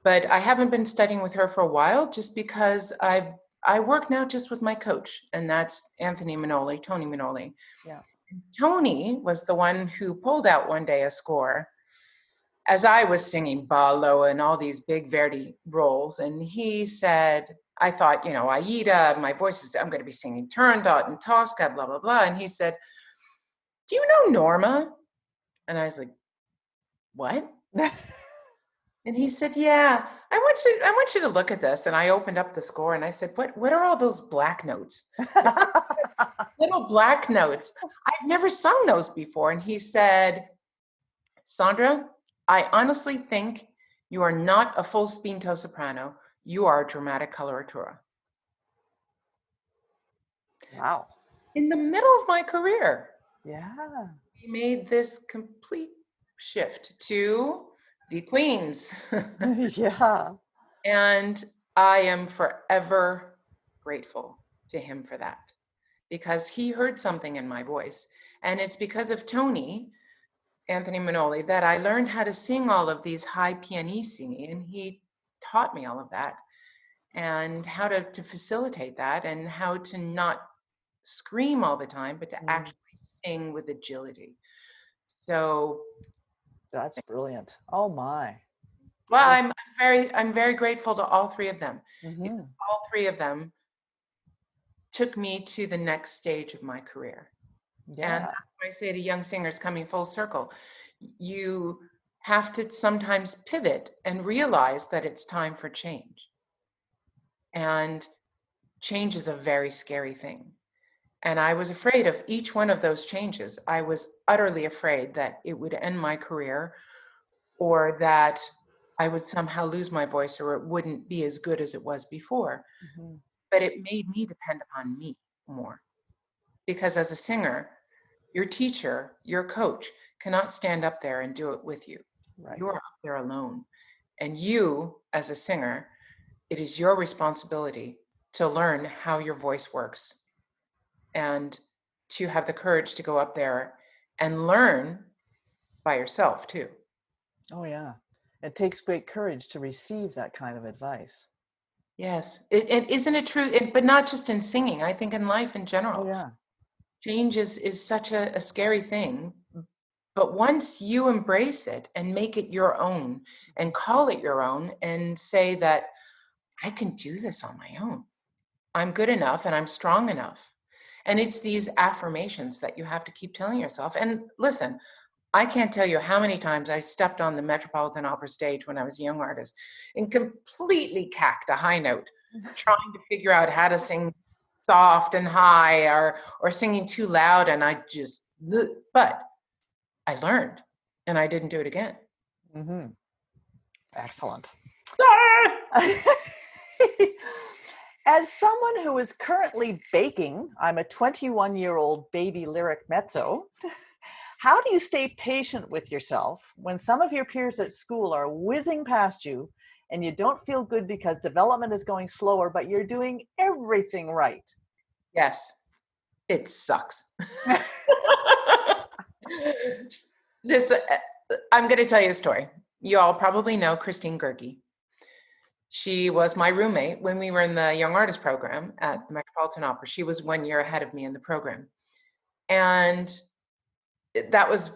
But I haven't been studying with her for a while just because I work now just with my coach, and that's Tony Manoli. Yeah. Tony was the one who pulled out one day a score as I was singing Ballo and all these big Verdi roles. And he said, I thought, you know, Aida, my voice is, I'm going to be singing Turandot and Tosca, blah, blah, blah. And he said, "Do you know Norma?" And I was like, "What?" And he said, "Yeah, I want you to look at this." And I opened up the score and I said, what are all those black notes? Little black notes. I've never sung those before. And he said, "Sondra, I honestly think you are not a full spinto soprano. You are a dramatic coloratura." Wow. In the middle of my career, Yeah. he made this complete shift to the Queens. Yeah. And I am forever grateful to him for that, because he heard something in my voice. And it's because of Tony Manoli that I learned how to sing all of these high pianissimi, and he taught me all of that and how to facilitate that and how to not scream all the time, but to actually sing with agility. So that's brilliant. Oh my. well, I'm very grateful to all three of them, because all three of them took me to the next stage of my career. Yeah. And that's why I say to young singers coming full circle, you have to sometimes pivot and realize that it's time for change. And change is a very scary thing. And I was afraid of each one of those changes. I was utterly afraid that it would end my career, or that I would somehow lose my voice, or it wouldn't be as good as it was before. But it made me depend upon me more. Because as a singer, your teacher, your coach cannot stand up there and do it with you. Right. You're up there alone. And you, as a singer, it is your responsibility to learn how your voice works and to have the courage to go up there and learn by yourself too. Oh yeah. It takes great courage to receive that kind of advice. Yes. It isn't it true, but not just in singing, I think in life in general. Oh yeah. Change is such a scary thing. But once you embrace it and make it your own and call it your own and say that I can do this on my own, I'm good enough and I'm strong enough. And it's these affirmations that you have to keep telling yourself. And listen, I can't tell you how many times I stepped on the Metropolitan Opera stage when I was a young artist and completely cacked a high note, trying to figure out how to sing soft and high, or singing too loud. And but I learned, and I didn't do it again. Mm-hmm. Excellent. As someone who is currently baking, I'm a 21-year-old baby lyric mezzo. How do you stay patient with yourself when some of your peers at school are whizzing past you and you don't feel good because development is going slower, but you're doing everything right? Yes, it sucks. Just, I'm going to tell you a story. You all probably know Christine Gerke. She was my roommate when we were in the Young Artist program at the Metropolitan Opera. She was 1 year ahead of me in the program. And that was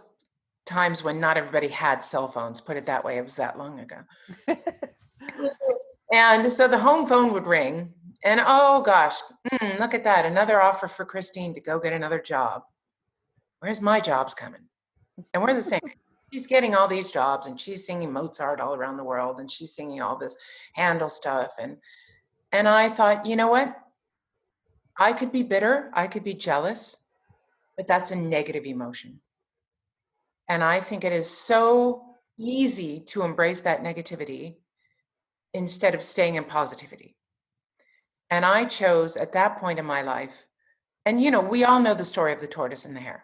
times when not everybody had cell phones, put it that way. It was that long ago. And so the home phone would ring and, oh gosh, look at that. Another offer for Christine to go get another job. Where's my jobs coming? And we're the same. She's getting all these jobs and she's singing Mozart all around the world and she's singing all this Handel stuff. And I thought, you know what? I could be bitter, I could be jealous, but that's a negative emotion. And I think it is so easy to embrace that negativity instead of staying in positivity. And I chose at that point in my life, and you know, we all know the story of the tortoise and the hare,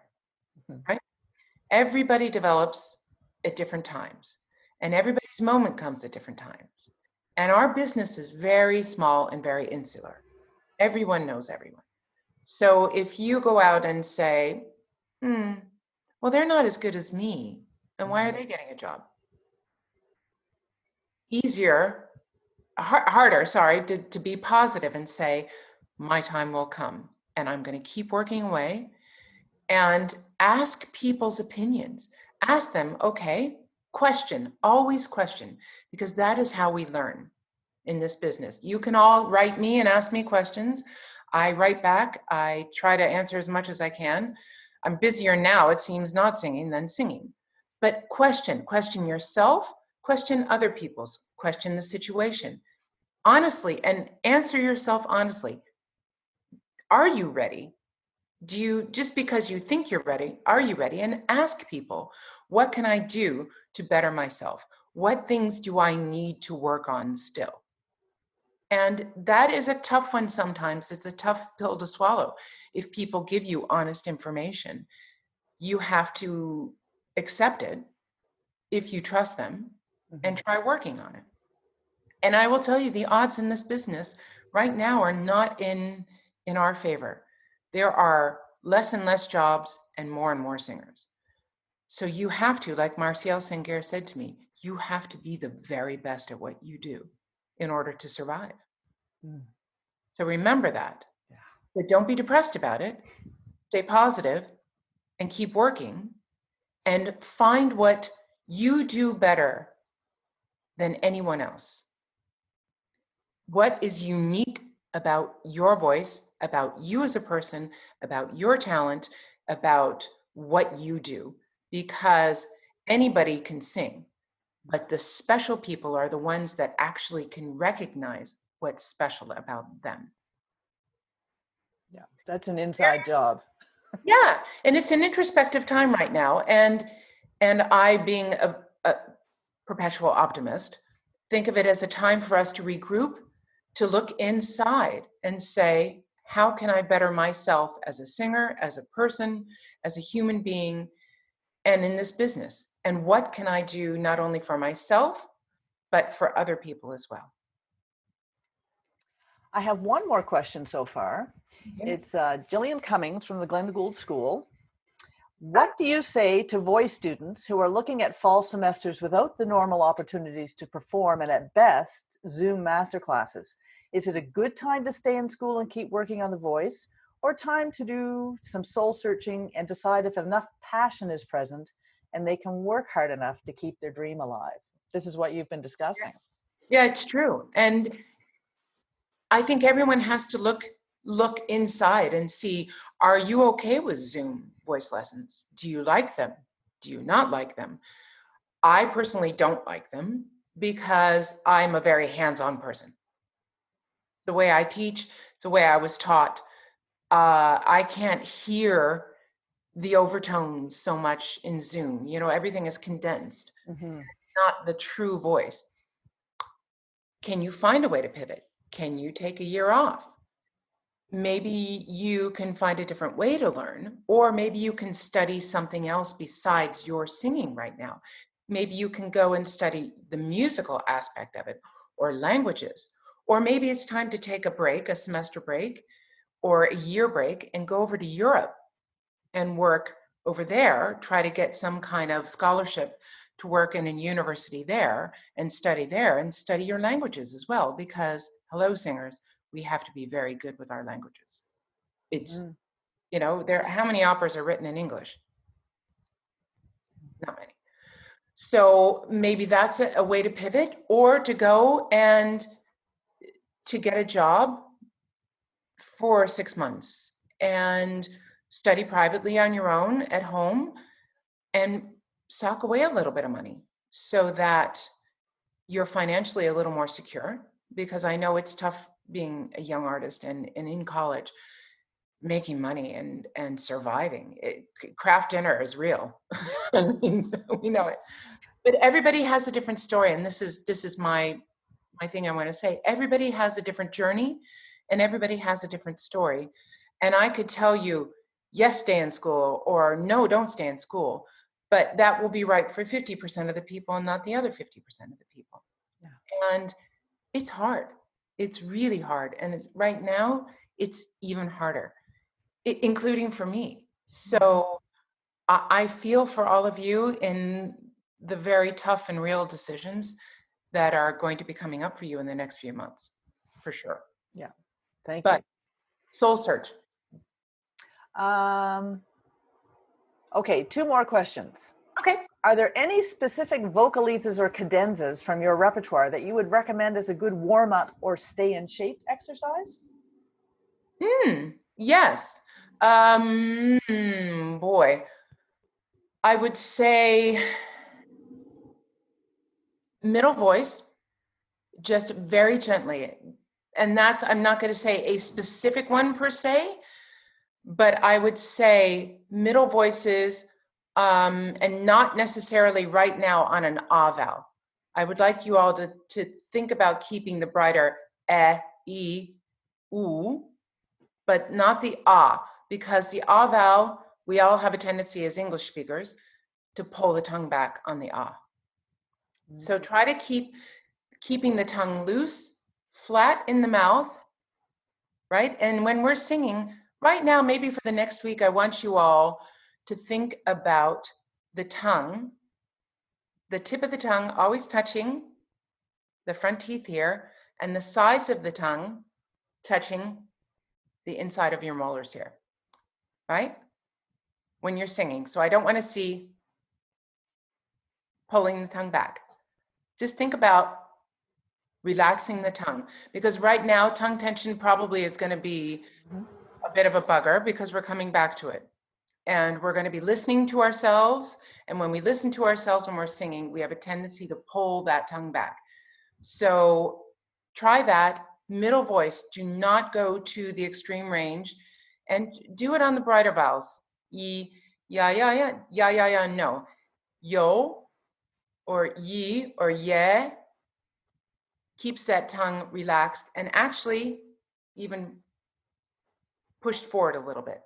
right? Everybody develops at different times, and everybody's moment comes at different times. And our business is very small and very insular. Everyone knows everyone. So if you go out and say, well, they're not as good as me, and why are they getting a job? Harder, to be positive and say, my time will come, and I'm going to keep working away. And ask people's opinions. Ask them, okay, question, always question, because that is how we learn in this business. You can all write me and ask me questions. I write back. I try to answer as much as I can. I'm busier now, it seems, not singing than singing. But question yourself, question other people's, question the situation. Honestly, and answer yourself honestly. Are you ready? Do you, just because you think you're ready, are you ready? And ask people, what can I do to better myself? What things do I need to work on still? And that is a tough one sometimes. It's a tough pill to swallow. If people give you honest information, you have to accept it if you trust them and try working on it. And I will tell you, the odds in this business right now are not in our favor. There are less and less jobs and more singers. So you have to, like Martial Singer said to me, you have to be the very best at what you do in order to survive. So remember that. Yeah. But don't be depressed about it. Stay positive and keep working and find what you do better than anyone else. What is unique about your voice, about you as a person, about your talent, about what you do, because anybody can sing, but the special people are the ones that actually can recognize what's special about them. Yeah, that's an inside job. Yeah, and it's an introspective time right now, and I, being a perpetual optimist, think of it as a time for us to regroup, to look inside and say, how can I better myself as a singer, as a person, as a human being, and in this business? And what can I do not only for myself, but for other people as well? I have one more question so far. Okay. It's Jillian Cummings from the Glenda Gould School. What do you say to voice students who are looking at fall semesters without the normal opportunities to perform and at best Zoom masterclasses? Is it a good time to stay in school and keep working on the voice, or time to do some soul searching and decide if enough passion is present and they can work hard enough to keep their dream alive? This is what you've been discussing. Yeah, it's true. And I think everyone has to look inside and see, are you okay with Zoom voice lessons? Do you like them? Do you not like them? I personally don't like them because I'm a very hands-on person. It's the way I teach, it's the way I was taught. I can't hear the overtones so much in Zoom. You know, everything is condensed. Mm-hmm. It's not the true voice. Can you find a way to pivot? Can you take a year off? Maybe you can find a different way to learn, or maybe you can study something else besides your singing right now. Maybe you can go and study the musical aspect of it, or languages, or maybe it's time to take a break, a semester break, or a year break, and go over to Europe and work over there, try to get some kind of scholarship to work in a university there and study your languages as well, because hello singers, we have to be very good with our languages. It's, you know, how many operas are written in English? Not many. So maybe that's a way to pivot, or to go and to get a job for 6 months and study privately on your own at home and sock away a little bit of money so that you're financially a little more secure, because I know it's tough being a young artist and in college, making money and surviving. Craft dinner is real. I mean, we know it. But everybody has a different story, and this is my thing I want to say. Everybody has a different journey, and everybody has a different story. And I could tell you, yes, stay in school, or no, don't stay in school. But that will be right for 50% of the people and not the other 50% of the people. Yeah. And it's hard. It's really hard. And right now, it's even harder, including for me. So I feel for all of you in the very tough and real decisions that are going to be coming up for you in the next few months, for sure. Yeah, thank you. But soul search. Okay, 2 more questions. Okay. Are there any specific vocalises or cadenzas from your repertoire that you would recommend as a good warm-up or stay in shape exercise? Yes. Boy, I would say middle voice, just very gently. And that's, I'm not going to say a specific one per se, but I would say middle voices, and not necessarily right now on an ah vowel. I would like you all to think about keeping the brighter e, oo, but not the ah, because the ah vowel, we all have a tendency as English speakers to pull the tongue back on the ah. So try to keeping the tongue loose, flat in the mouth, right? And when we're singing, right now, maybe for the next week, I want you all to think about the tongue, the tip of the tongue always touching the front teeth here, and the sides of the tongue touching the inside of your molars here, right? When you're singing. So I don't want to see pulling the tongue back. Just think about relaxing the tongue, because right now tongue tension probably is going to be a bit of a bugger, because we're coming back to it. And we're going to be listening to ourselves. And when we listen to ourselves when we're singing, we have a tendency to pull that tongue back. So try that. Middle voice, do not go to the extreme range, and do it on the brighter vowels. Yi, ya, ya, ya, ya, ya, ya, no. Yo, or yi, or ye, keeps that tongue relaxed and actually even pushed forward a little bit.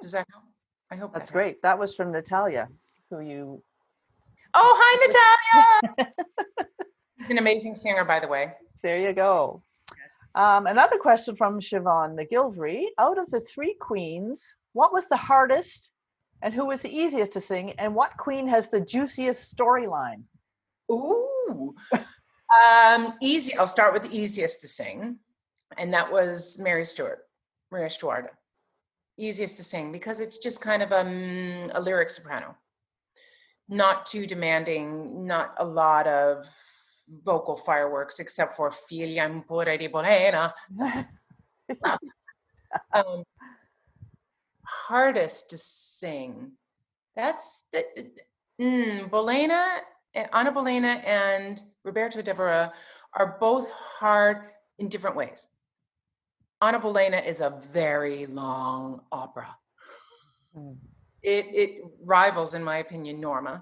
Does that help? I hope that's great. That was from Natalya, who you. Oh, hi, Natalya! She's an amazing singer, by the way. There you go. Yes. Another question from Siobhan McGilvery. Out of the 3 queens, what was the hardest and who was the easiest to sing, and what queen has the juiciest storyline? Ooh. Easy. I'll start with the easiest to sing, and that was Maria Stuart. Easiest to sing because it's just kind of a lyric soprano. Not too demanding, not a lot of vocal fireworks except for Figlia impura di Bolena. Hardest to sing. That's Bolena, Anna Bolena and Roberto Devereux are both hard in different ways. Anna Bolena is a very long opera. It rivals, in my opinion, Norma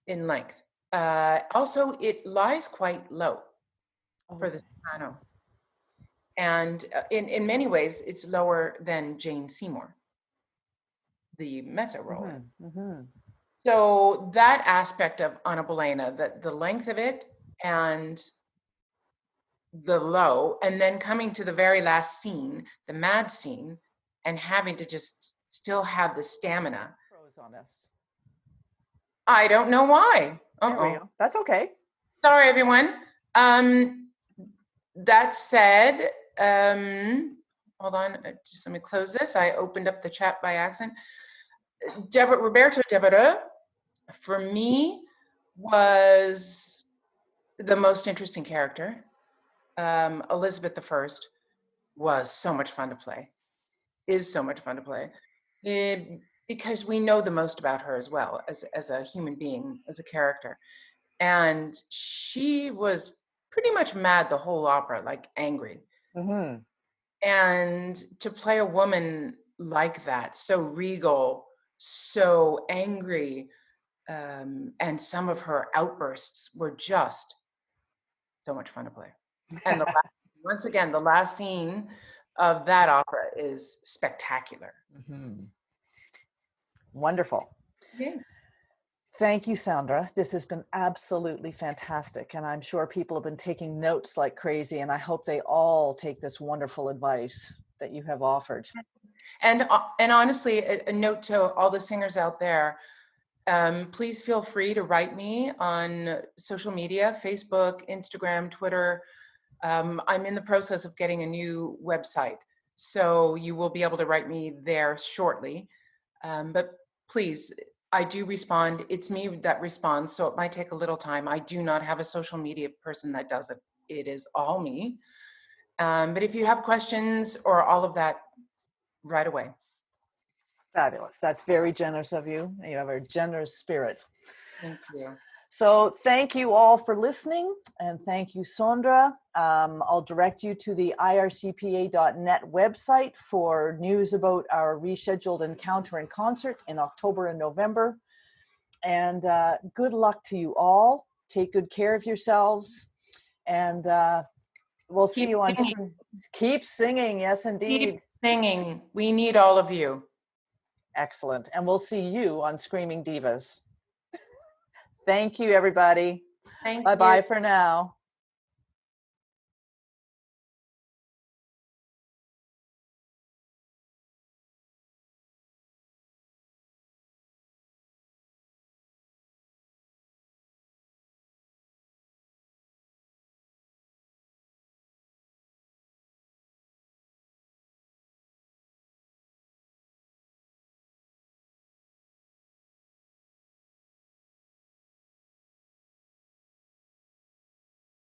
in length. Also, it lies quite low for the soprano. And in many ways, it's lower than Jane Seymour, the mezzo role. So that aspect of Anna Bolena, the length of it and the low, and then coming to the very last scene, the mad scene, and having to just still have the stamina. On this. I don't know why. There we go. That's okay. Sorry, everyone. That said, hold on, just let me close this. I opened up the chat by accident. Roberto Devereux, for me, was the most interesting character. Elizabeth I was so much fun to play, is so much fun to play, because we know the most about her as well, as a human being, as a character. And she was pretty much mad the whole opera, like angry. And to play a woman like that, so regal, so angry, and some of her outbursts were just so much fun to play. And once again, the last scene of that opera is spectacular. Wonderful. Yeah. Thank you, Sondra. This has been absolutely fantastic. And I'm sure people have been taking notes like crazy. And I hope they all take this wonderful advice that you have offered. And honestly, a note to all the singers out there, please feel free to write me on social media, Facebook, Instagram, Twitter. I'm in the process of getting a new website, so you will be able to write me there shortly. But please, I do respond. It's me that responds, so it might take a little time. I do not have a social media person that does it. It is all me. But if you have questions or all of that, right away. Fabulous. That's very generous of you. You have a generous spirit. Thank you. So thank you all for listening, and thank you, Sondra. I'll direct you to the ircpa.net website for news about our rescheduled encounter and concert in October and November. And good luck to you all. Take good care of yourselves, and we'll see you on screen. Keep singing. Yes, indeed. Keep singing. We need all of you. Excellent. And we'll see you on Screaming Divas. Thank you, everybody. Thank you. Bye-bye for now.